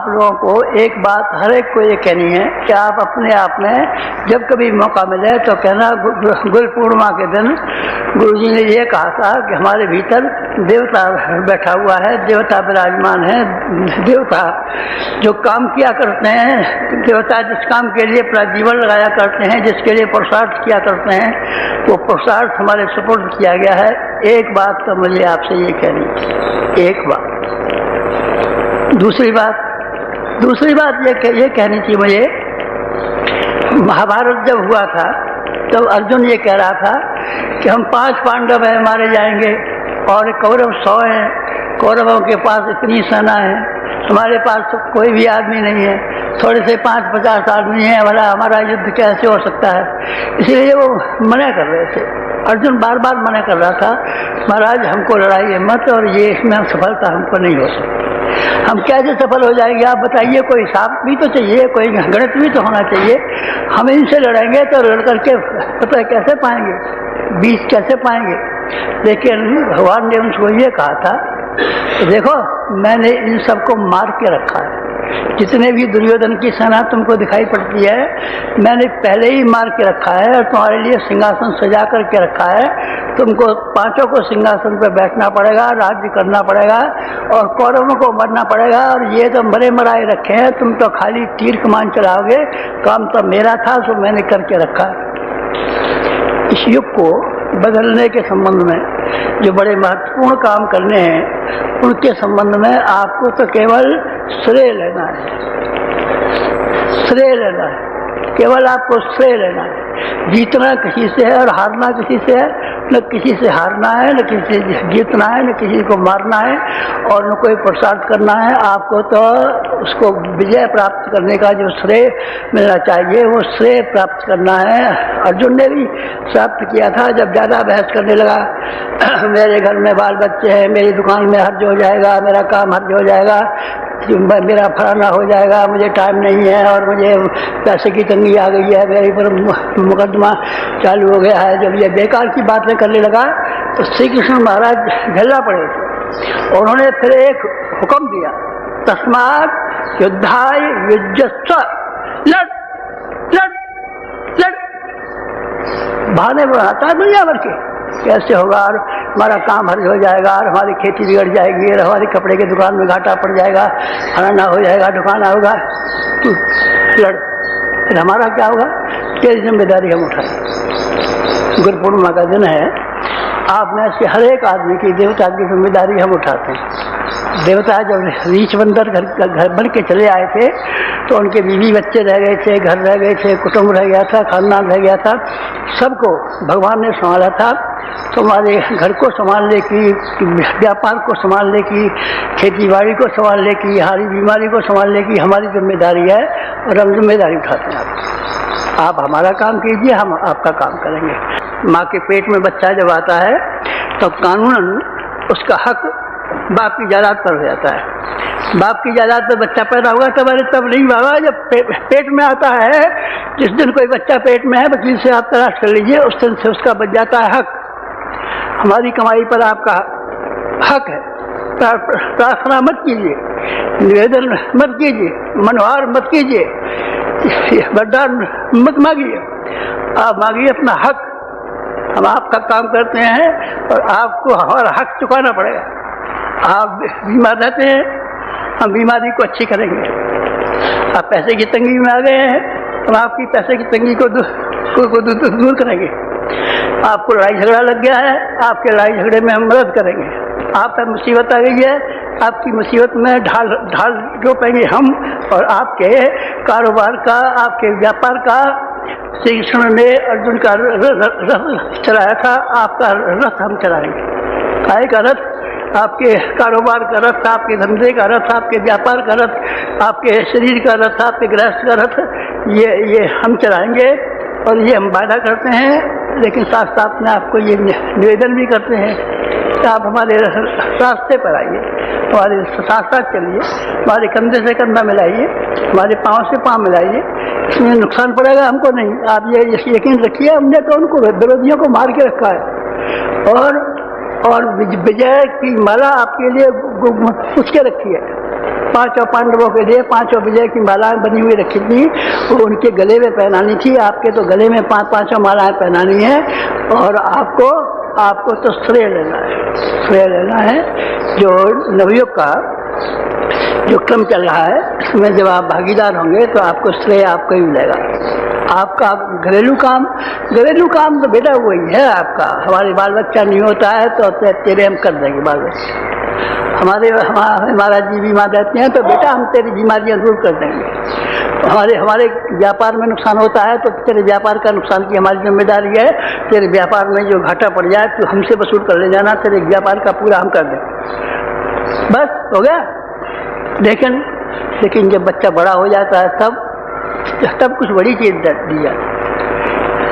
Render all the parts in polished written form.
लोगों को एक बात हर एक को ये कहनी है कि आप अपने आप में जब कभी मौका मिले तो कहना, गुरु पूर्णिमा के दिन गुरुजी ने ये कहा था कि हमारे भीतर देवता बैठा हुआ है, देवता विराजमान है। देवता जो काम किया करते हैं, देवता जिस काम के लिए अपना जीवन लगाया करते हैं, जिसके लिए पुरुषार्थ किया करते हैं, वो पुरुषार्थ हमारे सुपुर्द किया गया है। एक बात तो मुझे आपसे ये कहनी है, एक बात। दूसरी बात ये कहनी थी मुझे, महाभारत जब हुआ था तब अर्जुन ये कह रहा था कि हम 5 पांडव हैं, मारे जाएंगे, और कौरव 100 हैं। कौरवों के पास इतनी सेना है, हमारे पास तो कोई भी आदमी नहीं है, थोड़े से 5-50 आदमी हैं, हमारा युद्ध कैसे हो सकता है। इसलिए वो मना कर रहे थे, अर्जुन बार बार मना कर रहा था, महाराज हमको लड़ाई मत, और ये इसमें सफलता हमको नहीं हो सकती। हम कैसे सफल हो जाएंगे आप बताइए, कोई हिसाब भी तो चाहिए, कोई गणित भी तो होना चाहिए। हम इनसे लड़ेंगे तो लड़ करके पता है कैसे पाएंगे, बीच कैसे पाएंगे। लेकिन भगवान ने उनको ये कहा था, देखो मैंने इन सबको मार के रखा है, जितने भी दुर्योधन की सेना तुमको दिखाई पड़ती है, मैंने पहले ही मार के रखा है और तुम्हारे लिए सिंहासन सजा करके रखा है। तुमको 5 को सिंहासन पर बैठना पड़ेगा, राज्य करना पड़ेगा, और कौरवों को मरना पड़ेगा। और ये तो मरे मराए रखे हैं, तुम तो खाली तीर कमान चलाओगे, काम तो मेरा था, सो मैंने करके रखा है। इस युग को बदलने के संबंध में जो बड़े महत्वपूर्ण काम करने हैं, उनके संबंध में आपको तो केवल श्रेय लेना है, श्रेय लेना है, केवल आपको श्रेय लेना है। जीतना किसी से है और हारना किसी से है, न किसी से हारना है, न किसी से जीतना है, न किसी को मारना है, और न कोई पुरुषार्थ करना है। आपको तो उसको विजय प्राप्त करने का जो श्रेय मिलना चाहिए, वो श्रेय प्राप्त करना है। अर्जुन ने भी प्राप्त किया था, जब ज़्यादा बहस करने लगा, मेरे घर में बाल बच्चे हैं, मेरी दुकान में हर्ज हो जाएगा, मेरा काम हर्ज हो जाएगा, मेरा फलाना हो जाएगा, मुझे टाइम नहीं है, और मुझे पैसे की तंगी आ गई है, मेरे पर मुकदमा चालू हो गया है। जब ये बेकार की बातें करने लगा तो श्री कृष्ण महाराज झल्ला पड़े थे। उन्होंने फिर एक हुक्म दिया, तस्मात् युद्धाय युज्यस्व, लड़ लड़ लड़। बहाने बनाता है दुनिया भर के, कैसे होगा, और हमारा काम हर्ज हो जाएगा, और हमारी खेती बिगड़ जाएगी, और हमारी कपड़े की दुकान में घाटा पड़ जाएगा, फलाना हो जाएगा, दुकान होगा, तू लड़। फिर हमारा क्या होगा, तेरी जिम्मेदारी हम उठाएं। गुरु पूर्णिमा का दिन है, आप में से हर एक आदमी की देवता की जिम्मेदारी हम उठाते हैं। देवता जब रीछ बंदर घर बन के चले आए थे, तो उनके बीवी बच्चे रह गए थे, घर रह गए थे, कुटुंब रह गया था, खानदान रह गया था, सबको भगवान ने संभाला था। तो हमारे घर को संभालने की, व्यापार को संभालने की, खेती बाड़ी को संभालने की, हमारी बीमारी को संभालने की हमारी जिम्मेदारी है, और हम जिम्मेदारी उठाते हैं। आप हमारा काम कीजिए, हम आपका काम करेंगे। माँ के पेट में बच्चा जब आता है तो कानूनन उसका हक बाप की जायदाद पर हो जाता है। बाप की जायदाद पर बच्चा पैदा हुआ तब नहीं बाबा, जब पेट में आता है, जिस दिन कोई बच्चा पेट में है, वकील से आप तलाश कर लीजिए, उस दिन से उसका बच जाता है हक। हमारी कमाई पर आपका हक है। प्रार्थना मत कीजिए, निवेदन मत कीजिए, मनोहार मत कीजिए, वरदान मत मांगिए, आप मांगिए अपना हक। हम आपका काम करते हैं और आपको हमारा हक चुकाना पड़ेगा। आप बीमार रहते हैं, हम बीमारी को अच्छी करेंगे। आप पैसे की तंगी में आ गए हैं, हम आपकी पैसे की तंगी को दूर करेंगे। आपको लड़ाई झगड़ा लग गया है, आपके लड़ाई झगड़े में हम मदद करेंगे। आप पर मुसीबत आ गई है, आपकी मुसीबत में ढाल रोपेंगे हम, और आपके कारोबार का, आपके व्यापार का, श्री कृष्ण ने अर्जुन का रथ चलाया था, आपका रथ हम चलाएंगे। काय का रथ? आपके कारोबार का रथ, आपके धंधे का रथ, आपके व्यापार का रथ, आपके शरीर का रथ, आपके गृहस्थ का रथ, ये हम चलाएंगे। और ये हम वादा करते हैं, लेकिन साथ साथ में आपको ये निवेदन भी करते हैं कि आप हमारे रास्ते पर आइए, हमारे साथ साथ चलिए, हमारे कंधे से कंधा मिलाइए, हमारे पाँव से पाँव मिलाइए। इसमें नुकसान पड़ेगा हमको नहीं। आप ये यकीन रखिए, हमने तो उनको विरोधियों को मार के रखा है, और विजय की माला आपके लिए पूछ के रखी है। पांचों पांडवों के लिए 5 विजय की मालाएं बनी हुई रखी थी, वो उनके गले में पहनानी थी। आपके तो गले में 5 मालाएं पहनानी है, और आपको तो श्रेय लेना है। जो नवयुग का जो क्रम चल रहा है, इसमें जब आप भागीदार होंगे तो आपको श्रेय आपको ही मिलेगा। आपका घरेलू काम तो बेटा वही है आपका। हमारे बाल बच्चा नहीं होता है तो तेरे हम कर देंगे बाल बच्चे। हमारा जी बीमार रहते हैं तो बेटा हम तेरी बीमारियां दूर कर देंगे। हमारे व्यापार में नुकसान होता है तो तेरे व्यापार का नुकसान की हमारी जिम्मेदारी है। तेरे व्यापार में जो घाटा पड़ जाए तो हमसे वसूल कर ले जाना, तेरे व्यापार का पूरा हम कर देंगे। बस हो गया। लेकिन जब बच्चा बड़ा हो जाता है तब कुछ बड़ी चीज दी जाती है।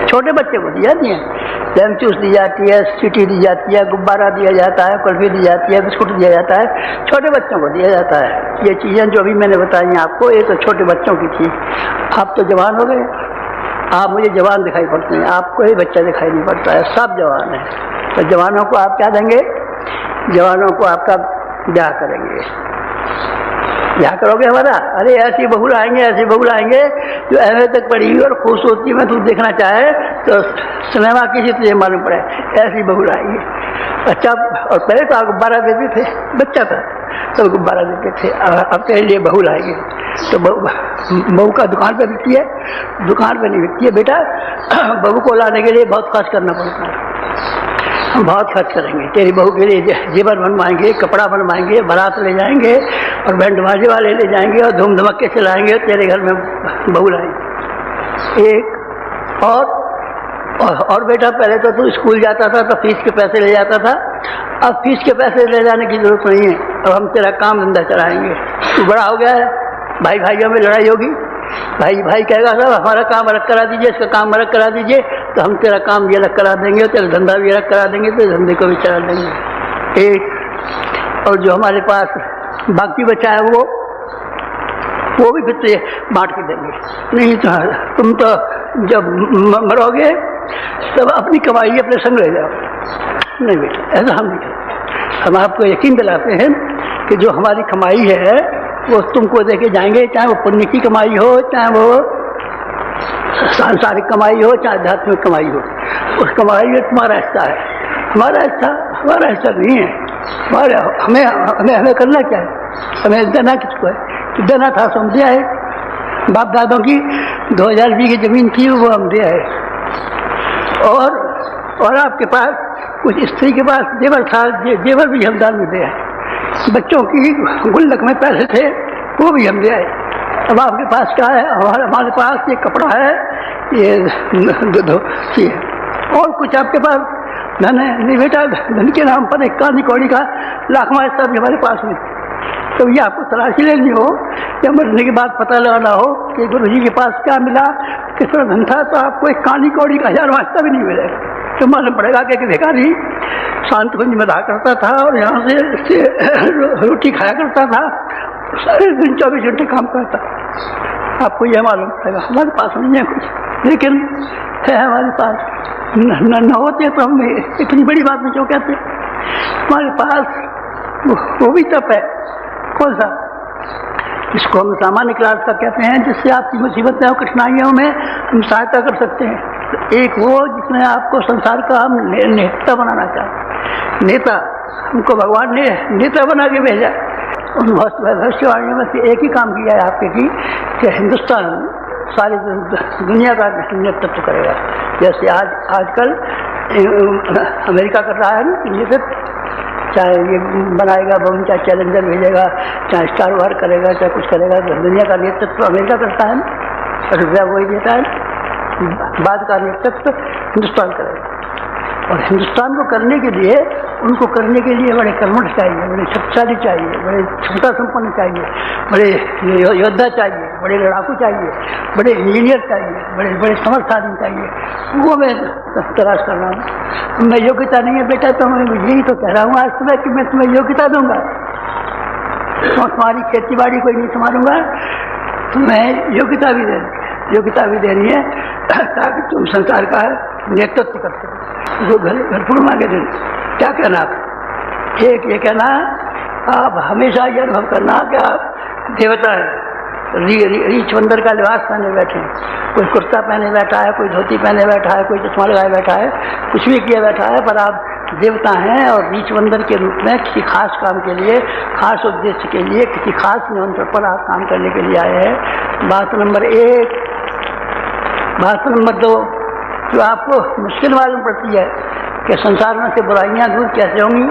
छोटे बच्चे को दी जाती है, लेमन जूस दी जाती है, सीटी दी जाती है, गुब्बारा दिया जाता है, कुल्फी दी जाती है, बिस्कुट दिया जाता है, छोटे बच्चों को दिया जाता है। ये चीज़ें जो अभी मैंने बताई आपको, ये तो छोटे बच्चों की थी। आप तो जवान हो गए, आप मुझे जवान दिखाई पड़ते हैं, आपको ही बच्चा दिखाई नहीं पड़ता है, सब जवान है। तो जवानों को आप क्या देंगे? जवानों को आपका ब्याह करेंगे। क्या करोगे हमारा? अरे ऐसी बहू लाएंगे जो एमए तक पढ़ी हुई और खूबसूरती में तू देखना चाहे तो सिनेमा किसी तुझे मालूम पड़े, ऐसी बहू लाएंगे। अच्छा, और पहले तो आप गुब्बारा देते थे, बच्चा था तो गुब्बारा देते थे, अब तेरे लिए बहू लाएंगे। तो बहू का दुकान पर बिकती है? दुकान पर नहीं बिकती है बेटा। बहू को लाने के लिए बहुत खर्च करना पड़ता है। हम बहुत खर्च करेंगे तेरी बहू के लिए, जेवर बनवाएंगे, कपड़ा बनवाएंगे, बारात ले जाएंगे और बैंड बाजे वाले ले जाएंगे और धूम धमक्के से लाएंगे, तेरे घर में बहू लाएंगे। एक और बेटा, पहले तो तू स्कूल जाता था तो फीस के पैसे ले जाता था, अब फीस के पैसे ले जाने की जरूरत नहीं है। अब हम तेरा काम धंधा चलाएंगे। तू बड़ा हो गया है, भाई भाइयों में लड़ाई होगी, भाई कहेगा साहब हमारा काम अलग करा दीजिए, इसका काम अलग करा दीजिए, तो हम तेरा काम ये अलग करा देंगे, तेरा धंधा भी अलग करा देंगे, तो धंधे को भी चला देंगे। एक और जो हमारे पास बाकी बचा है वो भी फिर तुझे बांट के देंगे। नहीं तो तुम तो जब मरोगे तब अपनी कमाई अपने संग ले जाओ। नहीं बेटा, ऐसा हम नहीं करते। हम आपको यकीन दिलाते हैं कि जो हमारी कमाई है वो तुमको देके जाएंगे, चाहे वो पुण्य की कमाई हो, चाहे वो सांसारिक कमाई हो, चाहे आध्यात्मिक कमाई हो। उस कमाई में तुम्हारा हिस्सा है, हमारा हिस्सा नहीं है। हमें करना क्या है? हमें देना किसको है? तो देना था तो हम दिया है। बाप दादों की 2000 बीघे जमीन थी, वो हम दिया है। और आपके पास कुछ स्त्री के पास जेवर था, जेवर भी हम दान में दिया है। बच्चों की गुल्लक में पैसे थे, वो भी हम दिया है। अब आपके पास क्या है? हमारे पास ये कपड़ा है, ये धोती है, और कुछ आपके पास धन है नहीं बेटा। धन के नाम पर एक कानी कौड़ी का लाखवां हिस्सा भी हमारे पास में। तो ये आपको तलाशी लेनी हो या मरने के बाद पता लगाना हो कि गुरु जी के पास क्या मिला, किस तरह धन था, तो आपको एक कानी कौड़ी का 1000वां हिस्सा भी नहीं मिलेगा। तो मालूम पड़ेगा कि एक भिखारी शांतकुंज में रहा करता था और यहाँ से रोटी खाया करता था, सारे दिन 24 घंटे काम करता। आपको यह मालूम पड़ेगा। हमारे पास नहीं है कुछ, लेकिन है हमारे पास। न होते तो हम इतनी बड़ी बात में क्यों कहते? हमारे पास वो भी तप है। कौन सा? इसको हम सामान्य क्लास का कहते हैं, जिससे आपकी मुसीबतें और कठिनाइयों में हम सहायता कर सकते हैं। तो एक वो जिसमें आपको संसार का हम नेता बनाना चाहते। नेता हमको भगवान ने नेता बना के भेजा। उन भविष्यवाणियों में से एक ही काम किया है आपके कि हिंदुस्तान सारी दुनिया का नेतृत्व करेगा। जैसे आजकल अमेरिका कर रहा है ना नेतृत्व, चाहे ये बनाएगा बम, चाहे चैलेंजर भेजेगा, चाहे स्टार वार करेगा, चाहे कुछ करेगा, तो दुनिया का नेतृत्व अमेरिका करता है ना, रुपया वही देता है। बाद का नेतृत्व हिंदुस्तान करेगा। और हिंदुस्तान को करने के लिए, उनको करने के लिए बड़े कर्मठ चाहिए, बड़े शक्तिशाली चाहिए, बड़े क्षमता संपन्न चाहिए, बड़े योद्धा चाहिए, बड़े लड़ाकू चाहिए, बड़े इंजीनियर चाहिए, बड़े समर्थ आदमी चाहिए। वो मैं तलाश कर रहा हूँ। मैं योग्यता नहीं है बेटा, तो मैं यही तो कह रहा हूँ आज सुबह कि मैं तुम्हें योग्यता दूंगा। तो तुम्हारी खेती बाड़ी कोई नहीं संभालूंगा, तुम्हें योग्यता भी देनी है ताकि तुम संसार का नेतृत्व कर सको। जो भरपूर मांगे थे, क्या कहना? एक ये कहना, आप हमेशा ये अनुभव करना कि आप देवता है, रीछ बंदर का लिबास पहने बैठे हैं, कोई कुर्ता पहने बैठा है, कोई धोती पहने बैठा है, कोई चश्मा लगाए बैठा है, कुछ भी किए बैठा है, पर आप देवता हैं और रीछ बंदर के रूप में किसी खास काम के लिए, खास उद्देश्य के लिए, किसी खास नियंत्रण पर आप काम करने के लिए आए हैं। बात नंबर 1। बात नंबर 2, जो आपको मुश्किल मालूम पड़ती है कि संसार में से बुराइयाँ दूर कैसे होंगी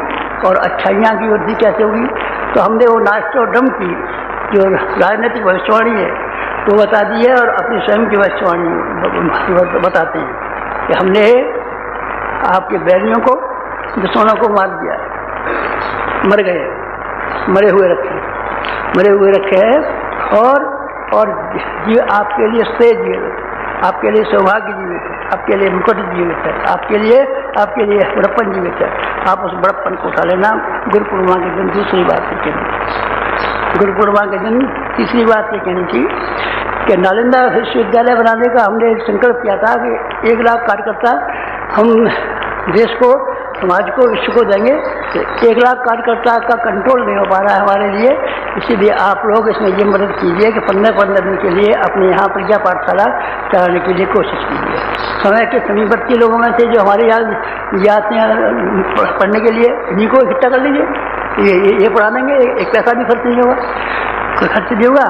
और अच्छाइयाँ की वृद्धि कैसे होगी, तो हमने वो नास्ट्रोडम की जो राजनीतिक भविष्यवाणी है वो बता दी है और अपनी स्वयं की भविष्यवाणी बताते हैं कि हमने आपके बैरियों को, दुश्मनों को मार दिया, मर गए, मरे हुए रखे हैं और आपके लिए श्रेय जीवित, आपके लिए सौभाग्य जीवित है, आपके लिए मुकुट जीवित है, आपके लिए बड़प्पन जीवित है। आप उस बड़प्पन को उठा लेना। गुरु पूर्णिमा के दिन दूसरी बात ये कहनी, गुरु पूर्णिमा के दिन तीसरी बात ये कहनी थी कि नालंदा विश्वविद्यालय बनाने का हमने एक संकल्प किया था कि 1 लाख कार्यकर्ता हम देश को, समाज को, विश्व को देंगे। 1 लाख कार्यकर्ता का कंट्रोल नहीं हो पा रहा है हमारे लिए, इसीलिए आप लोग इसमें ये मदद कीजिए कि 15 दिन के लिए अपने यहाँ प्रज्ञा पाठशाला चलाने के लिए कोशिश कीजिए। समय के समीपवर्ती लोगों में से जो हमारे यहाँ जाते हैं पढ़ने के लिए, इन्हीं को इकट्ठा कर लीजिए, ये पढ़ा देंगे, एक पैसा भी खर्च नहीं होगा, कोई खर्च नहीं होगा।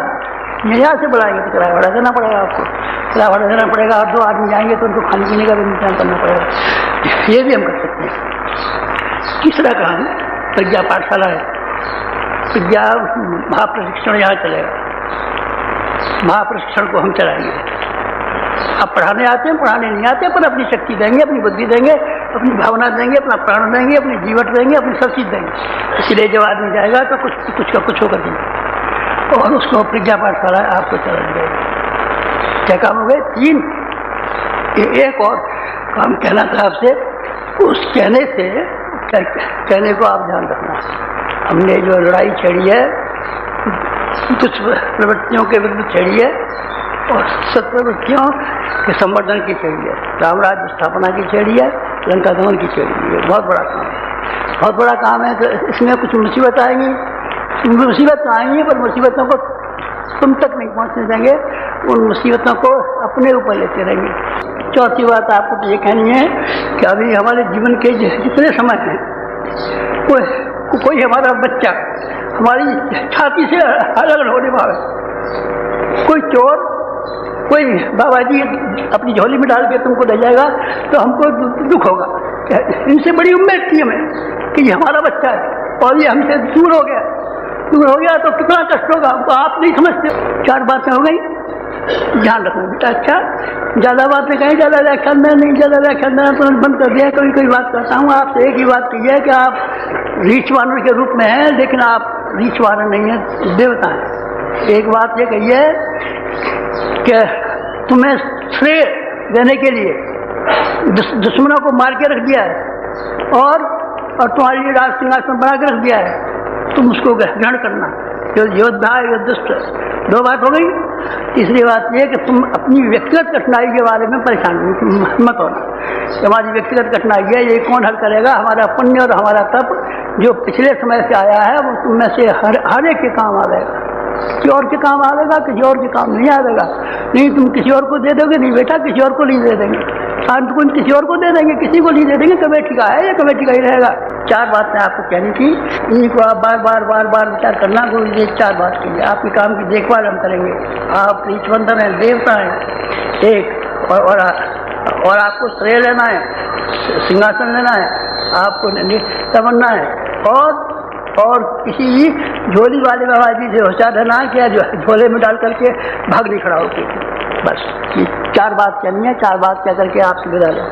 यहाँ से बढ़ाएंगे तो किराया भाड़ा देना पड़ेगा, आपको किराया भाड़ा देना पड़ेगा, और 2 आदमी जाएंगे तो उनको खाने पीने का भी इंतजाम करना पड़ेगा। ये भी हम कर सकते हैं। तीसरा काम प्रज्ञा पाठशाला है, प्रज्ञा महाप्रशिक्षण यहाँ चलेगा, महाप्रशिक्षण को हम चलाएंगे। आप पढ़ाने आते हैं, पढ़ाने नहीं आते, पर अपनी शक्ति देंगे, अपनी बुद्धि देंगे, अपनी भावना देंगे, अपना प्राण देंगे, अपनी जीवन देंगे, अपनी सब चीज़ देंगे। इसलिए जब आदमी जाएगा तो कुछ का कुछ होकर देंगे और उसको प्रज्ञा पाठशाला आपको चला जाएगा। क्या काम हो गए? 3। एक और काम कहना था आपसे, उस कहने को आप ध्यान रखना। हमने जो लड़ाई छेड़ी है कुछ प्रवृत्तियों के विरुद्ध छेड़ी है और सत्प्रवृत्तियों के संवर्धन की छेड़ी है, रामराज्य स्थापना की छेड़ी है, लंका दमन की छेड़ी है। बहुत बड़ा काम है, बहुत बड़ा काम है। तो इसमें कुछ मुसीबत आएंगी, मुसीबत तो आएंगी, पर मुसीबतों को तुम तक नहीं पहुँचने देंगे, उन मुसीबतों को अपने ऊपर लेते रहेंगे। चौथी बात आपको ये कहनी है कि अभी हमारे जीवन के जितने समय हैं, कोई हमारा बच्चा हमारी छाती से अलग होने वाला, कोई चोर, कोई बाबा जी अपनी झोली में डाल के तुमको ले जाएगा तो हमको दुख होगा। इनसे बड़ी उम्मीद थी हमें कि ये हमारा बच्चा है और ये हमसे दूर हो गया तो कितना कष्ट होगा, हमको आप नहीं समझते। 4 बातें हो गई, ध्यान रखना बेटा। अच्छा, ज़्यादा बातें कहीं, ज़्यादा व्याख्यान में नहीं, ज़्यादा व्याख्यान देना तो बंद कर दिया। कोई बात करता हूँ आपसे, एक ही बात कही है कि आप रीछ वानर के रूप में हैं, लेकिन आप रीछ वानर नहीं है, देवता हैं। एक बात ये कही है कि तुम्हें श्रेय देने के लिए दुश्मनों को मार के रख दिया है और तुम्हारे लिए राज सिंहासन बना के रख दिया है, तुम उसको ग्रहण करना। जो योद्धा है, युद्धस्थ। 2 बात हो गई। तीसरी बात यह कि तुम अपनी व्यक्तिगत कठिनाई के बारे में परेशान मत होना। हमारी व्यक्तिगत कठिनाई है, ये कौन हल करेगा? हमारा पुण्य और हमारा तप जो पिछले समय से आया है वो तुम में से हर एक के काम आएगा। किसी और के काम आएगा, किसी और के काम नहीं आएगा। नहीं तुम किसी और को दे दोगे, नहीं बेटा किसी और को नहीं दे देंगे, शांत को किसी और को दे देंगे, किसी को नहीं दे देंगे। कमेटी का है, ये कमेटी का ही रहेगा। 4 बातें आपको कहनी थी, इन्हीं को आप बार बार विचार करना। गुरु जी 4 बात कीजिए, आपके काम की देखभाल हम करेंगे। आप रीछबंधन हैं, देवता हैं एक, और आपको श्रेय लेना है, सिंहासन लेना है, आपको तमन्ना है और किसी झोली वाले बाबा जी से होशियार रहना है क्या जो झोले में डाल करके भाग नहीं खड़ा होती। बस ये 4 बात कहनी है, 4 बात कह करके आपसे विदा लें।